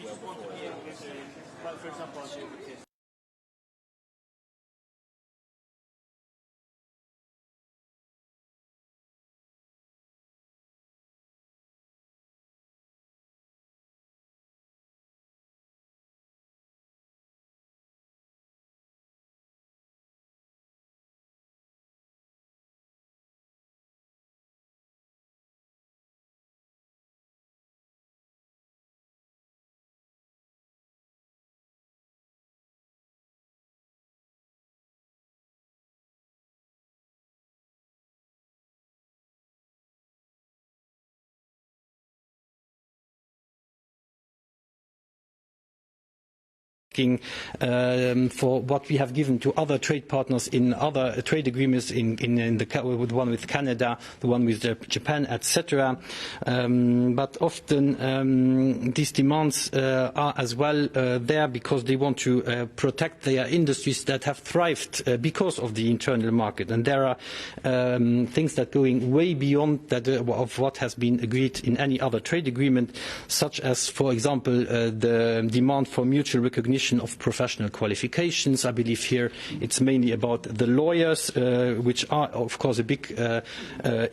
For example, for what we have given to other trade partners in other trade agreements, in the one with Canada, the one with Japan, etc. But often these demands are as well there because they want to protect their industries that have thrived because of the internal market. And there are things that are going way beyond that of what has been agreed in any other trade agreement, such as, for example, the demand for mutual recognition of professional qualifications. I believe here it's mainly about the lawyers, which are, of course, a big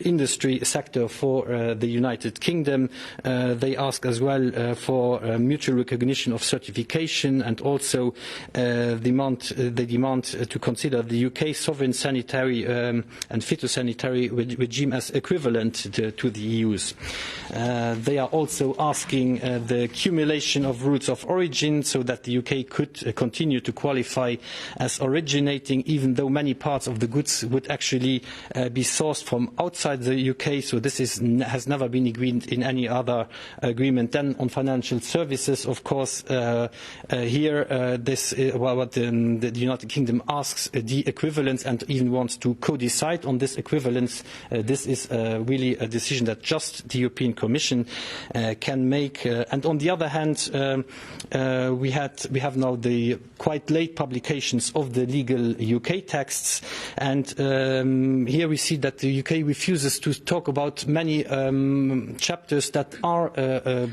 industry sector for the United Kingdom. They ask as well for mutual recognition of certification, and also they demand to consider the UK sovereign sanitary and phytosanitary regime as equivalent to the EU's. They are also asking the accumulation of routes of origin so that the UK could continue to qualify as originating, even though many parts of the goods would actually be sourced from outside the UK. So this has never been agreed in any other agreement. Then on financial services, of course, here what the United Kingdom asks the equivalence and even wants to co-decide on this equivalence. This is really a decision that just the European Commission can make. And on the other hand, we have now the quite late publications of the legal UK texts, and here we see that the UK refuses to talk about many chapters that are a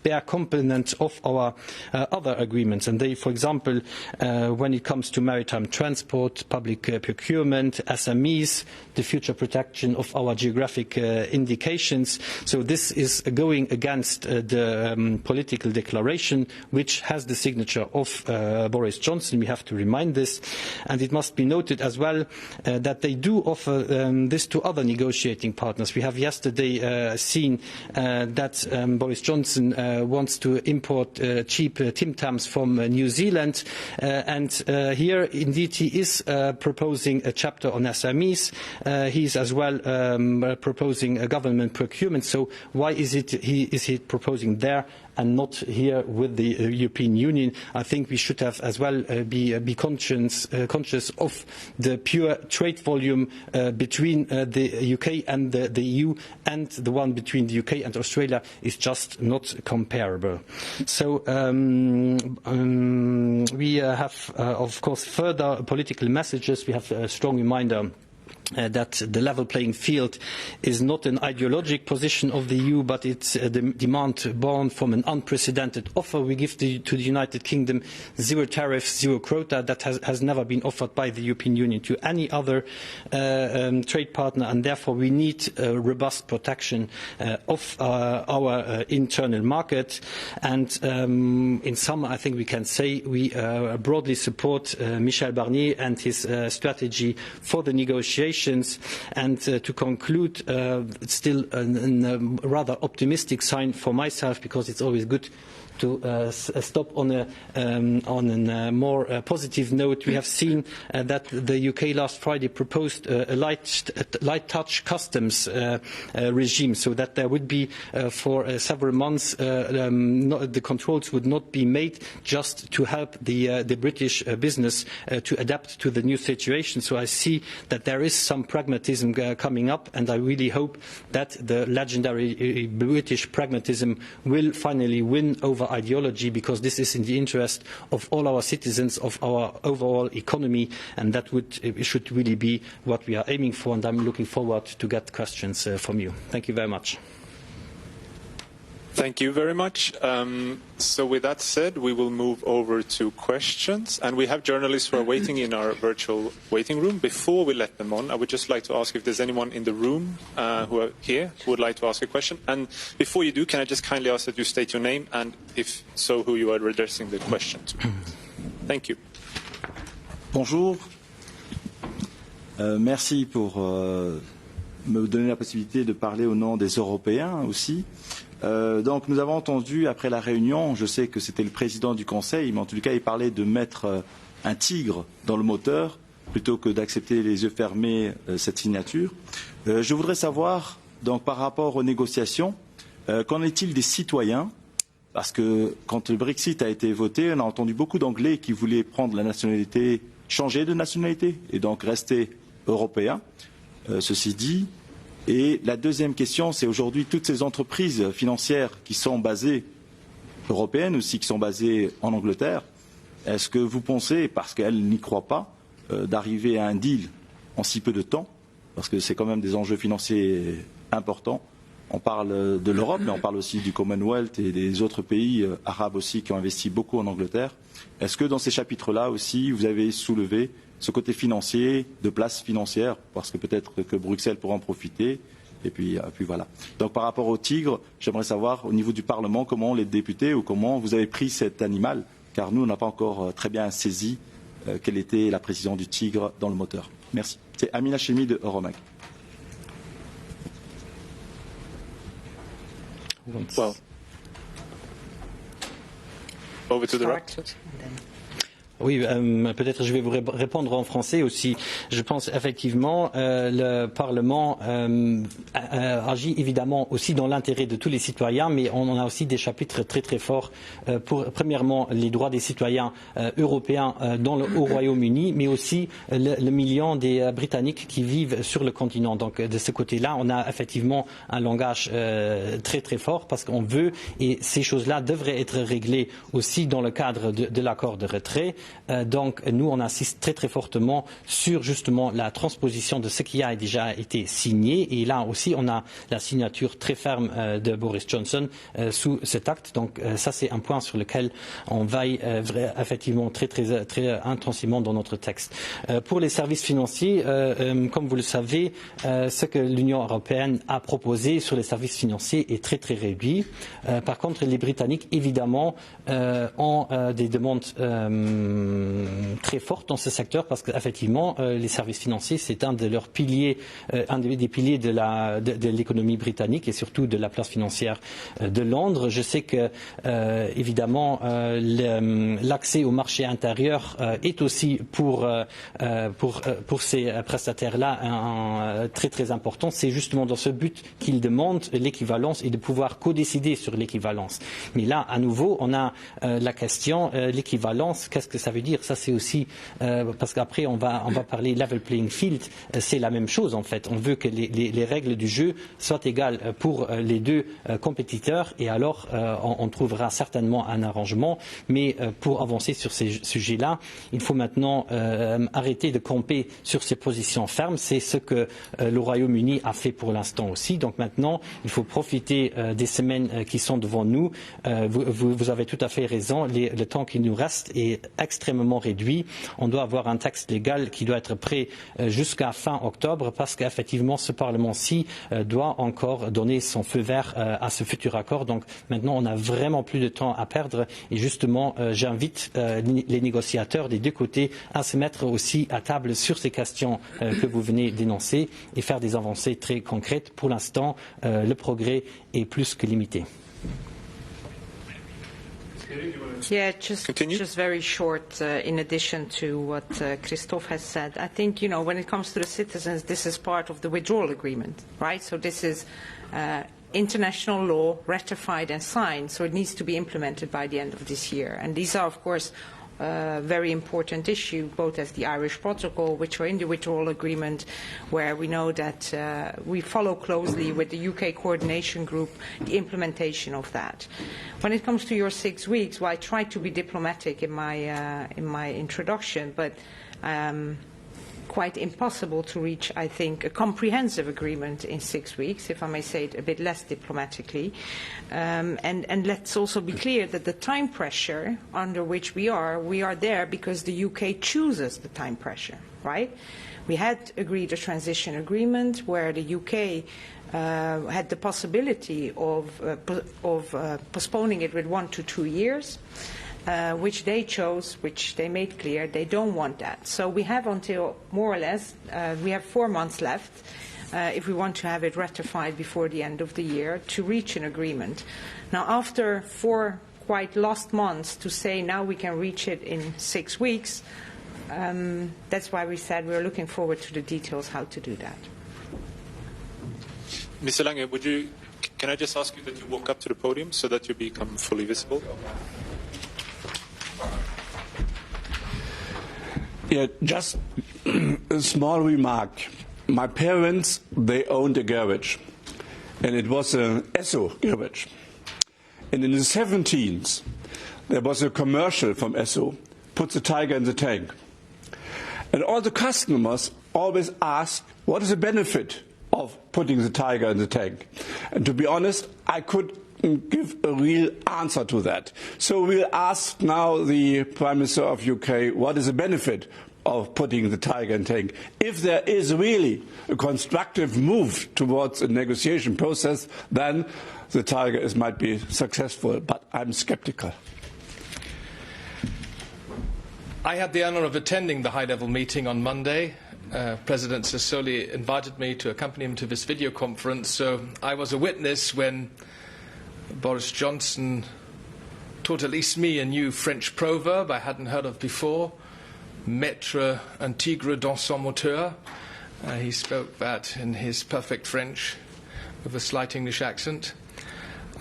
bare component of our other agreements. And they, for example, when it comes to maritime transport, public procurement, SMEs, the future protection of our geographic indications. So this is going against the political declaration, which has the signature of Boris Johnson. We have to remind this, and it must be noted as well that they do offer this to other negotiating partners. We have yesterday seen that Boris Johnson wants to import cheap Tim Tams from New Zealand, and here indeed he is proposing a chapter on SMEs. He is as well proposing a government procurement. So why is he proposing there and not here with the European Union? I think we should have as well be conscious of the pure trade volume between the UK and the EU, and the one between the UK and Australia is just not comparable. So we have, of course, further political messages. We have a strong reminder that the level playing field is not an ideologic position of the EU, but it's the demand born from an unprecedented offer we give to the United Kingdom: zero tariffs, zero quota. That has never been offered by the European Union to any other trade partner, and therefore we need robust protection of our internal market. And in sum, I think we can say we broadly support Michel Barnier and his strategy for the negotiations. And to conclude, it's still a rather optimistic sign for myself, because it's always good to stop on a more positive note. We have seen that the UK last Friday proposed a light touch customs regime, so that there would be for several months the controls would not be made, just to help the British business to adapt to the new situation. So I see that there is some pragmatism coming up, and I really hope that the legendary British pragmatism will finally win over ideology, because this is in the interest of all our citizens, of our overall economy, and that should really be what we are aiming for. And I'm looking forward to get questions from you. Thank you very much. Thank you very much. So with that said, we will move over to questions. And we have journalists who are waiting in our virtual waiting room. Before we let them on, I would just like to ask if there's anyone in the room who are here who would like to ask a question. And before you do, can I just kindly ask that you state your name and, if so, who you are addressing the question to. Thank you. Bonjour. Merci pour me donner la possibilité de parler au nom des Européens aussi. Donc nous avons entendu après la réunion, je sais que c'était le président du Conseil, mais en tout cas il parlait de mettre un tigre dans le moteur plutôt que d'accepter les yeux fermés cette signature. Je voudrais savoir, donc par rapport aux négociations, qu'en est-il des citoyens? Parce que quand le Brexit a été voté, on a entendu beaucoup d'Anglais qui voulaient prendre la nationalité, changer de nationalité et donc rester européens. Ceci dit, et la deuxième question, c'est aujourd'hui toutes ces entreprises financières qui sont basées européennes aussi, qui sont basées en Angleterre, est-ce que vous pensez, parce qu'elles n'y croient pas, d'arriver à un deal en si peu de temps, parce que c'est quand même des enjeux financiers importants. On parle de l'Europe, mais on parle aussi du Commonwealth et des autres pays arabes aussi qui ont investi beaucoup en Angleterre. Est-ce que dans ces chapitres-là aussi, vous avez soulevé ce côté financier, de place financière, parce que peut-être que Bruxelles pourra en profiter, et puis voilà. Donc par rapport au tigre, j'aimerais savoir au niveau du Parlement comment les députés ou comment vous avez pris cet animal, car nous on n'a pas encore très bien saisi quelle était la précision du tigre dans le moteur. Merci. C'est Amina Chemi de Euromag. Well, over to the right. Oui, peut-être je vais vous répondre en français aussi. Je pense effectivement le Parlement agit évidemment aussi dans l'intérêt de tous les citoyens, mais on a aussi des chapitres très très forts pour premièrement les droits des citoyens européens au Royaume-Uni, mais aussi le million des Britanniques qui vivent sur le continent. Donc de ce côté-là, on a effectivement un langage très très fort parce qu'on veut, et ces choses-là devraient être réglées aussi dans le cadre de l'accord de retrait. Donc nous on insiste très très fortement sur justement la transposition de ce qui a déjà été signé, et là aussi on a la signature très ferme de Boris Johnson sous cet acte. Donc ça c'est un point sur lequel on veille effectivement très très très intensivement dans notre texte. Pour les services financiers, comme vous le savez, ce que l'Union européenne a proposé sur les services financiers est très très réduit. Par contre les Britanniques évidemment ont des demandes très forte dans ce secteur parce qu'effectivement les services financiers c'est un de leurs piliers, un des piliers de l'économie britannique et surtout de la place financière de Londres. Je sais que évidemment l'accès au marché intérieur est aussi pour ces prestataires-là très très important. C'est justement dans ce but qu'ils demandent l'équivalence et de pouvoir codécider sur l'équivalence. Mais là à nouveau on a la question l'équivalence, qu'est-ce que ça veut dire? Ça c'est aussi parce qu'après on va parler level playing field, c'est la même chose en fait. On veut que les règles du jeu soient égales pour les deux compétiteurs et alors on trouvera certainement un arrangement. Mais pour avancer sur ces sujets-là, il faut maintenant arrêter de camper sur ses positions fermes. C'est ce que le Royaume-Uni a fait pour l'instant aussi. Donc maintenant, il faut profiter des semaines qui sont devant nous. Vous avez tout à fait raison. Le temps qui nous reste est extrêmement réduit. On doit avoir un texte légal qui doit être prêt jusqu'à fin octobre parce qu'effectivement ce Parlement-ci doit encore donner son feu vert à ce futur accord. Donc maintenant on n'a vraiment plus de temps à perdre et justement j'invite les négociateurs des deux côtés à se mettre aussi à table sur ces questions que vous venez d'énoncer et faire des avancées très concrètes. Pour l'instant le progrès est plus que limité. Yeah, just very short, in addition to what Christophe has said. I think, when it comes to the citizens, this is part of the withdrawal agreement, right? So this is international law ratified and signed, so it needs to be implemented by the end of this year. And these are, of course, very important issue, both as the Irish Protocol, which are in the withdrawal agreement, where we know that we follow closely with the UK coordination group the implementation of that. When it comes to your 6 weeks, well, I tried to be diplomatic in my introduction, but quite impossible to reach, I think, a comprehensive agreement in 6 weeks, if I may say it a bit less diplomatically. And let's also be clear that the time pressure under which we are there because the UK chooses the time pressure, right? We had agreed a transition agreement where the UK had the possibility of postponing it with 1 to 2 years. Which they chose, which they made clear they don't want that. So we have until more or less, we have 4 months left if we want to have it ratified before the end of the year to reach an agreement. Now, after 4 quite lost months to say now we can reach it in 6 weeks, that's why we said we're looking forward to the details how to do that. Mr. Lange, can I just ask you that you walk up to the podium so that you become fully visible? Yeah, just a small remark. My parents, they owned a garage, and it was an Esso garage. And in the 70s, there was a commercial from Esso, put the tiger in the tank. And all the customers always asked, what is the benefit of putting the tiger in the tank? And to be honest, I could give a real answer to that. So we'll ask now the Prime Minister of UK what is the benefit of putting the tiger in the tank. If there is really a constructive move towards a negotiation process, then the tiger might be successful, but I'm skeptical. I had the honour of attending the high-level meeting on Monday. President Sassoli invited me to accompany him to this video conference, so I was a witness when Boris Johnson taught at least me a new French proverb I hadn't heard of before, mettre un tigre dans son moteur. He spoke that in his perfect French with a slight English accent.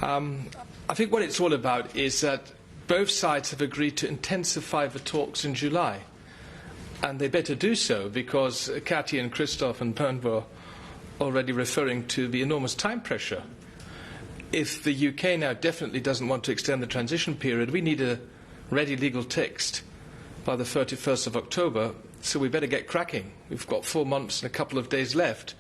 I think what it's all about is that both sides have agreed to intensify the talks in July. And they better do so because Cathy and Christophe and Bernd were already referring to the enormous time pressure. If the UK now definitely doesn't want to extend the transition period, we need a ready legal text by the 31st of October, so we better get cracking. We've got 4 months and a couple of days left.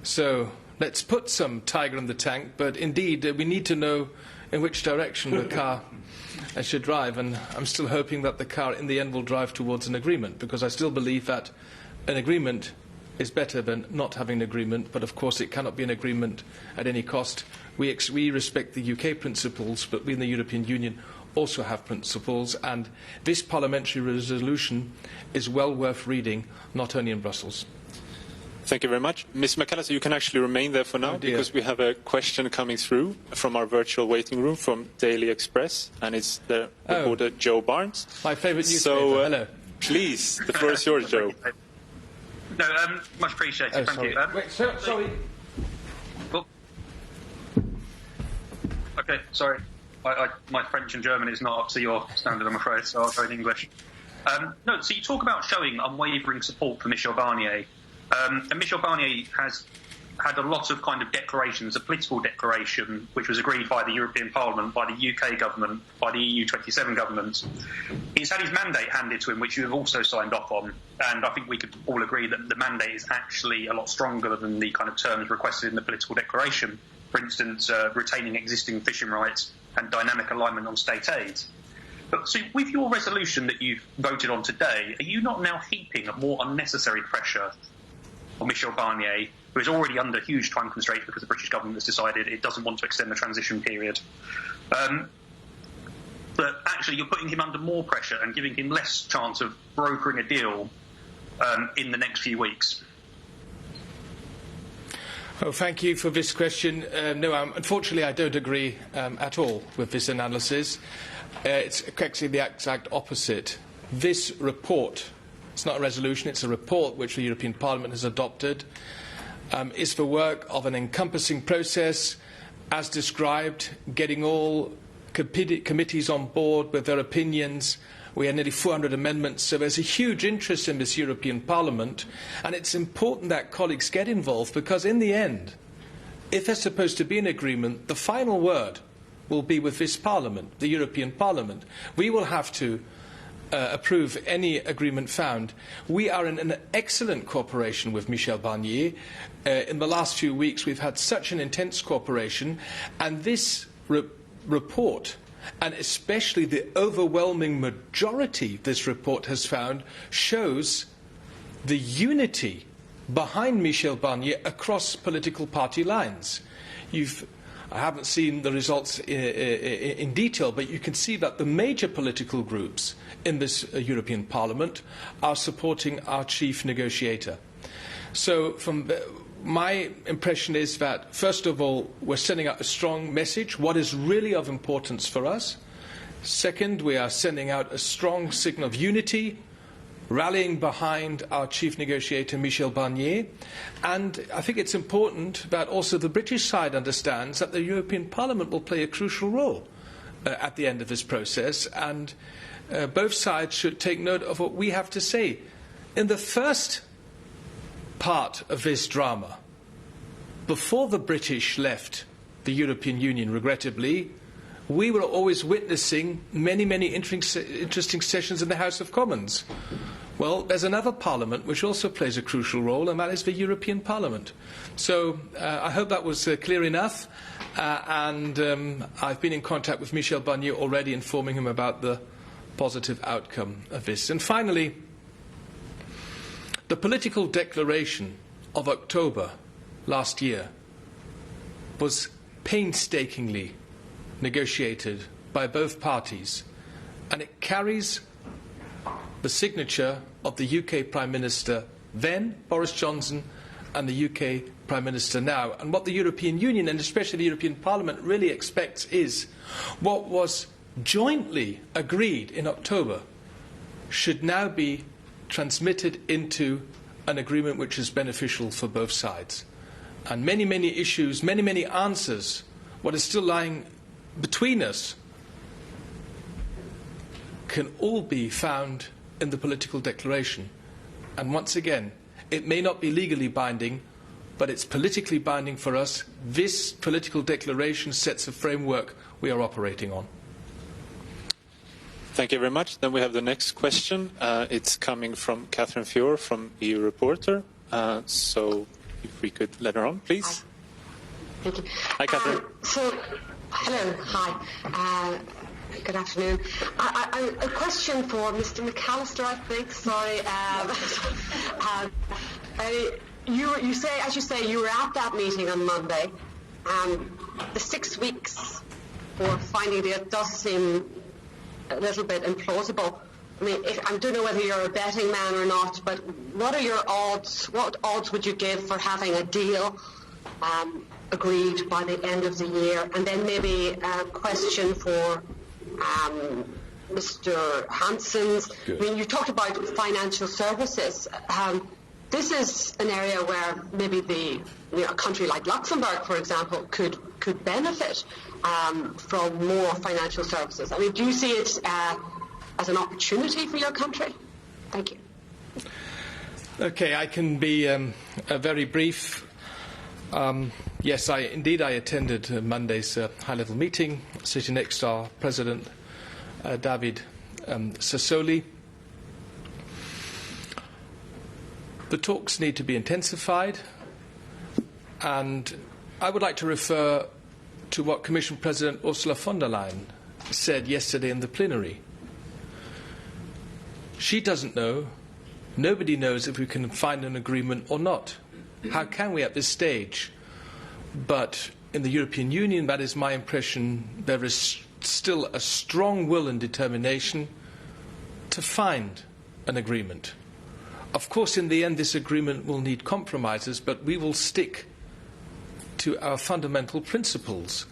So let's put some tiger in the tank, but indeed we need to know in which direction the car should drive, and I'm still hoping that the car in the end will drive towards an agreement, because I still believe that an agreement is better than not having an agreement, but of course it cannot be an agreement at any cost. We respect the UK principles, but we in the European Union also have principles, and this parliamentary resolution is well worth reading, not only in Brussels. Thank you very much. Ms. McAllister, you can actually remain there for now because we have a question coming through from our virtual waiting room from Daily Express, and it's the reporter Joe Barnes. My favourite newspaper. So, hello. Please, the floor is yours, Joe. No, much appreciated. Thank you. Wait, sorry. Oh. Okay, sorry. My French and German is not up to your standard, I'm afraid, so I'll go in English. No, so you talk about showing unwavering support for Michel Barnier. And Michel Barnier has had a lot of kind of declarations, a political declaration, which was agreed by the European Parliament, by the UK government, by the EU 27 government. He's had his mandate handed to him, which you have also signed off on. And I think we could all agree that the mandate is actually a lot stronger than the kind of terms requested in the political declaration. For instance, retaining existing fishing rights and dynamic alignment on state aid. But so with your resolution that you've voted on today, are you not now heaping a more unnecessary pressure on Michel Barnier, who is already under huge time constraints because the British government has decided it doesn't want to extend the transition period? But actually you're putting him under more pressure and giving him less chance of brokering a deal in the next few weeks. Oh, thank you for this question. No, unfortunately I don't agree at all with this analysis. It's actually the exact opposite. This report, it's not a resolution, it's a report which the European Parliament has adopted, is the work of an encompassing process, as described, getting all committees on board with their opinions. We had nearly 400 amendments, so there's a huge interest in this European Parliament, and it's important that colleagues get involved, because in the end, if there's supposed to be an agreement, the final word will be with this Parliament, the European Parliament. We will have to approve any agreement found. We are in an excellent cooperation with Michel Barnier. In the last few weeks, we've had such an intense cooperation, and this report, and especially the overwhelming majority this report has found, shows the unity behind Michel Barnier across political party lines. I haven't seen the results in detail, but you can see that the major political groups in this European Parliament are supporting our chief negotiator. So my impression is that, first of all, we're sending out a strong message, what is really of importance for us. Second, we are sending out a strong signal of unity, rallying behind our chief negotiator, Michel Barnier. And I think it's important that also the British side understands that the European Parliament will play a crucial role at the end of this process, and both sides should take note of what we have to say. In the first part of this drama, before the British left the European Union, regrettably, we were always witnessing many, many interesting sessions in the House of Commons. Well, there's another parliament which also plays a crucial role, and that is the European Parliament. So I hope that was clear enough, and I've been in contact with Michel Barnier already, informing him about the positive outcome of this. And finally, the political declaration of October last year was painstakingly negotiated by both parties, and it carries the signature of the UK Prime Minister then, Boris Johnson, and the UK Prime Minister now. And what the European Union, and especially the European Parliament, really expects is what was jointly agreed in October should now be transmitted into an agreement which is beneficial for both sides. And many, many issues, many, many answers, what is still lying between us, can all be found in the political declaration. And once again, it may not be legally binding, but it's politically binding for us. This political declaration sets a framework we are operating on. Thank you very much. Then we have the next question. It's coming from Catherine Fior from EU Reporter. So if we could let her on, please. Hi. Thank you. Hi, Catherine. Hello. Hi. Good afternoon. A question for Mr. McAllister, I think. Sorry. You say, you were at that meeting on Monday. The 6 weeks for finding the it does seem a little bit implausible. I mean, I don't know whether you're a betting man or not, but what are your odds? What odds would you give for having a deal agreed by the end of the year? And then maybe a question for Mr. Hansen's. I mean, you talked about financial services. This is an area where maybe a country like Luxembourg, for example, could benefit from more financial services. I mean, do you see it as an opportunity for your country? Thank you. Okay, I can be very brief. Yes, I attended Monday's high-level meeting, sitting next to our President, David Sassoli. The talks need to be intensified, and I would like to refer to what Commission President Ursula von der Leyen said yesterday in the plenary. She doesn't know, nobody knows if we can find an agreement or not. How can we at this stage? But in the European Union, that is my impression, there is still a strong will and determination to find an agreement. Of course, in the end, this agreement will need compromises, but we will stick to our fundamental principles.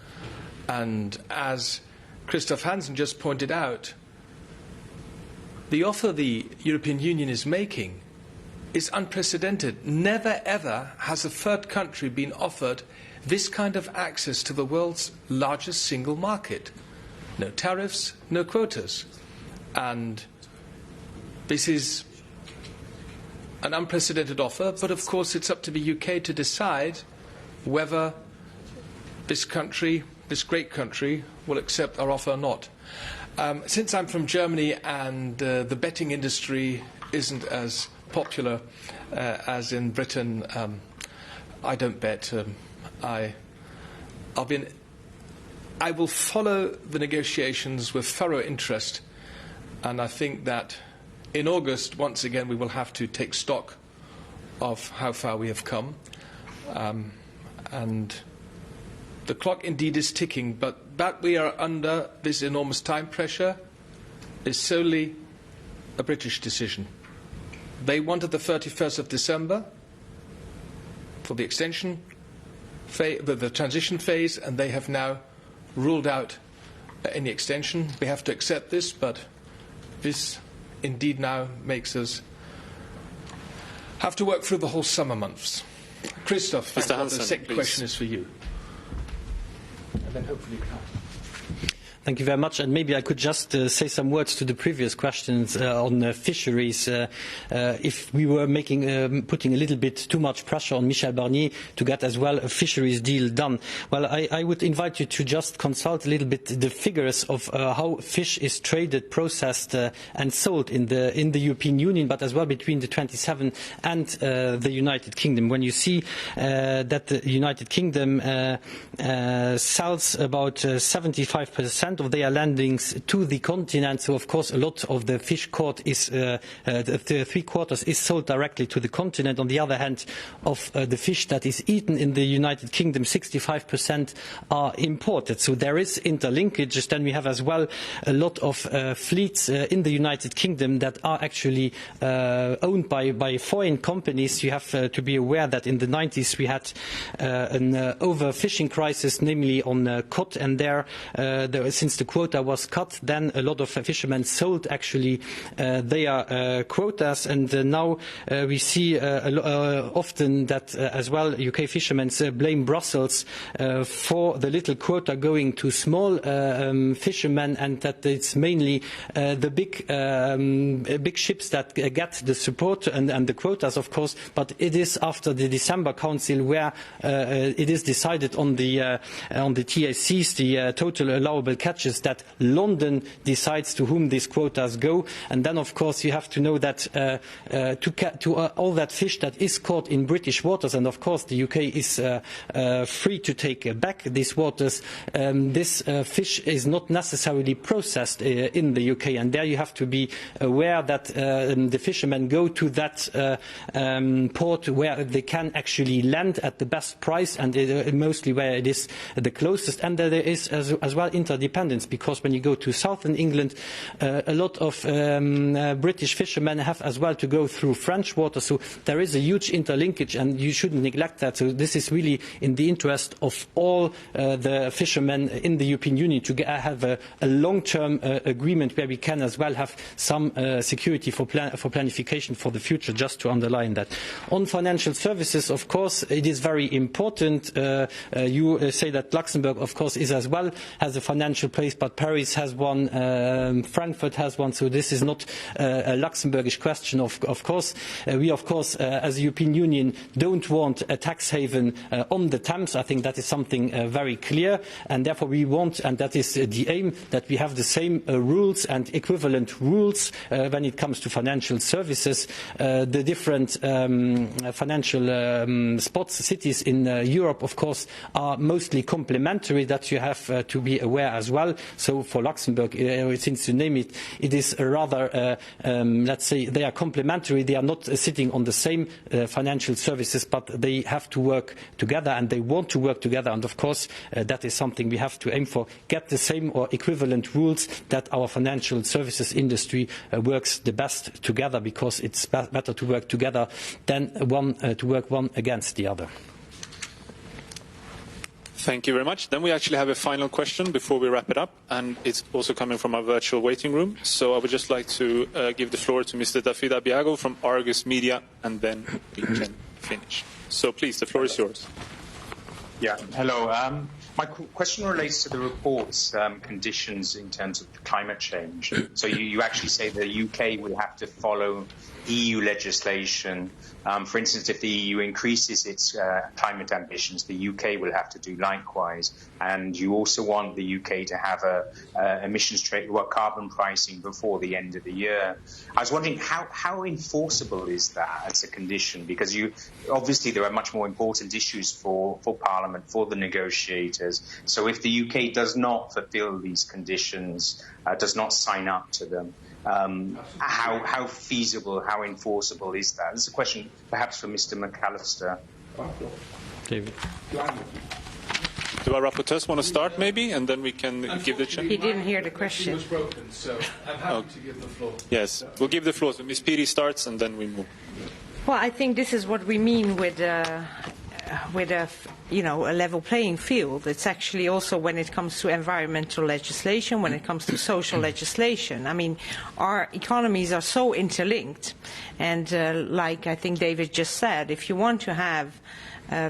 And as Christoph Hansen just pointed out, the offer the European Union is making is unprecedented. Never ever has a third country been offered this kind of access to the world's largest single market. No tariffs, no quotas. And this is an unprecedented offer, but of course it's up to the UK to decide whether this country, this great country, will accept our offer or not. Since I'm from Germany and the betting industry isn't as popular as in Britain, I don't bet. I will follow the negotiations with thorough interest, and I think that in August, once again, we will have to take stock of how far we have come. And the clock indeed is ticking, but that we are under this enormous time pressure is solely a British decision. They wanted the 31st of December for the extension, the transition phase, and they have now ruled out any extension. We have to accept this, but this indeed now makes us have to work through the whole summer months. Christoph, Mr. Hansen, the second please. question is for you. And then hopefully Thank you very much. And maybe I could just say some words to the previous questions on fisheries. If we were putting a little bit too much pressure on Michel Barnier to get as well a fisheries deal done, well, I would invite you to just consult a little bit the figures of how fish is traded, processed and sold in the European Union, but as well between the 27 and the United Kingdom. When you see that the United Kingdom sells about 75% of their landings to the continent, so of course a lot of the fish caught is three-quarters is sold directly to the continent. On the other hand, of the fish that is eaten in the United Kingdom, 65% are imported. So there is interlinkages. Then we have as well a lot of fleets in the United Kingdom that are actually owned by foreign companies. You have to be aware that in the 90s we had an overfishing crisis, namely on cod, and since the quota was cut, then a lot of fishermen sold actually their quotas, and now we see often that as well UK fishermen blame Brussels for the little quota going to small fishermen, and that it's mainly the big ships that get the support and the quotas, of course, but it is after the December Council where it is decided on the TACs, the total allowable catches, that London decides to whom these quotas go. And then of course you have to know that to all that fish that is caught in British waters, and of course the UK is free to take back these waters, this fish is not necessarily processed in the UK, and there you have to be aware that the fishermen go to that port where they can actually land at the best price, and mostly where it is the closest, and there is as well interdependence, because when you go to southern England, a lot of British fishermen have as well to go through French waters, so there is a huge interlinkage, and you shouldn't neglect that. So this is really in the interest of all the fishermen in the European Union to have a long-term agreement where we can as well have some security for planification for the future, just to underline that. On financial services, of course, it is very important. You say that Luxembourg, of course, is as well, has a financial place, but Paris has one, Frankfurt has one, so this is not a Luxembourgish question, of course. We, of course, as the European Union, don't want a tax haven on the Thames. I think that is something very clear, and therefore we want, and that is the aim, that we have the same rules and equivalent rules when it comes to financial services. The different financial spots, cities in Europe, of course, are mostly complementary, that you have to be aware as well. So for Luxembourg, since you name it, it is rather, let's say, they are complementary. They are not sitting on the same financial services, but they have to work together, and they want to work together. And of course, that is something we have to aim for, get the same or equivalent rules, that our financial services industry works the best together, because it's better to work together than to work one against the other. Thank you very much. Then we actually have a final question before we wrap it up, and it's also coming from our virtual waiting room. So I would just like to give the floor to Mr. David Abiago from Argus Media, and then we can finish. So please, the floor is yours. Yeah, hello. My question relates to the report's conditions in terms of climate change. So you actually say the UK will have to follow EU legislation. For instance, if the EU increases its climate ambitions, the UK will have to do likewise. And you also want the UK to have a emissions trade, carbon pricing before the end of the year. I was wondering how enforceable is that as a condition? Because obviously there are much more important issues for Parliament, for the negotiators. So if the UK does not fulfil these conditions, does not sign up to them, how feasible, how enforceable is that? This is a question perhaps for Mr. McAllister. David. Do our rapporteurs want to start maybe, and then we can give the chance? He didn't hear the question. It was broken, so I'm happy to give the floor. Yes, we'll give the floor. So Ms. Piri starts, and then we move. Well, I think this is what we mean with a level playing field. It's actually also when it comes to environmental legislation, when it comes to social legislation. I mean, our economies are so interlinked, and like I think David just said, if you want to have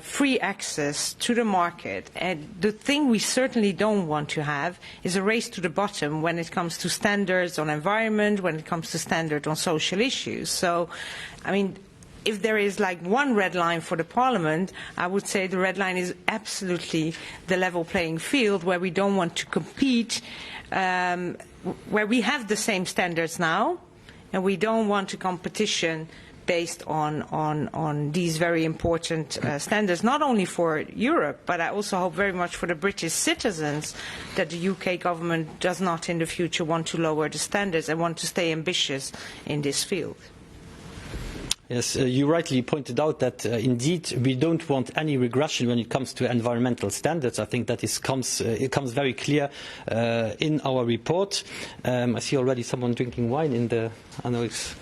free access to the market, and the thing we certainly don't want to have is a race to the bottom when it comes to standards on environment, when it comes to standards on social issues. So, I mean, if there is like one red line for the Parliament, I would say the red line is absolutely the level playing field, where we don't want to compete, where we have the same standards now, and we don't want a competition based on these very important standards, not only for Europe, but I also hope very much for the British citizens that the UK government does not in the future want to lower the standards and want to stay ambitious in this field. Yes, you rightly pointed out that indeed we don't want any regression when it comes to environmental standards. I think that it comes very clear in our report. I see already someone drinking wine in the. I know it's.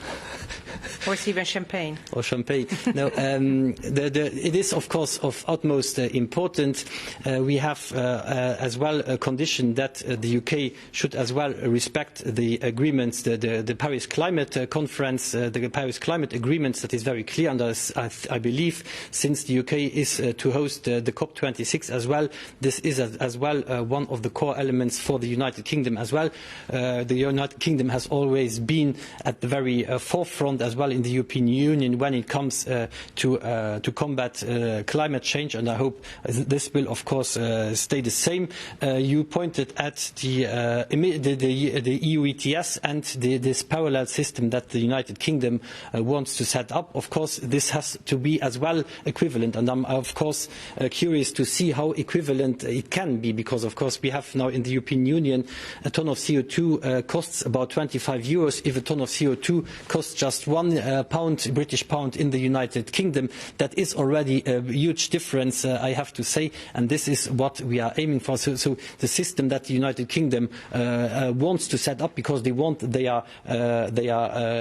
Or it's even champagne. Or champagne. No, it is, of course, of utmost importance. We have as well a condition that the UK should as well respect the agreements, the Paris Climate Conference, the Paris Climate Agreements. That is very clear, and I believe since the UK is to host the COP26 as well, this is as well one of the core elements for the United Kingdom as well. The United Kingdom has always been at the very forefront as well in the European Union when it comes to combat climate change, and I hope this will of course stay the same. You pointed at the EU ETS and this parallel system that the United Kingdom wants to set up. Of course, this has to be as well equivalent, and I'm of course curious to see how equivalent it can be, because of course we have now in the European Union a ton of CO2 costs about 25 euros. If a ton of CO2 costs just £1 British pound in the United Kingdom, that is already a huge difference, I have to say, and this is what we are aiming for. So the system that the United Kingdom wants to set up, because they are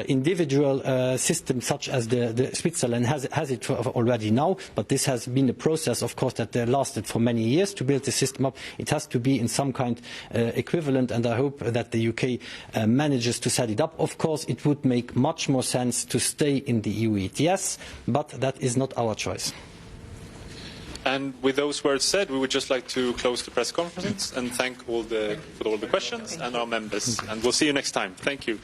individual systems such as the Switzerland has it already now, but this has been a process, of course, that lasted for many years to build the system up. It has to be in some kind equivalent, and I hope that the UK manages to set it up. Of course, it would make much more sense to stay in the EU ETS, but that is not our choice. And with those words said, we would just like to close the press conference and thank for all the questions and our members. And we'll see you next time. Thank you.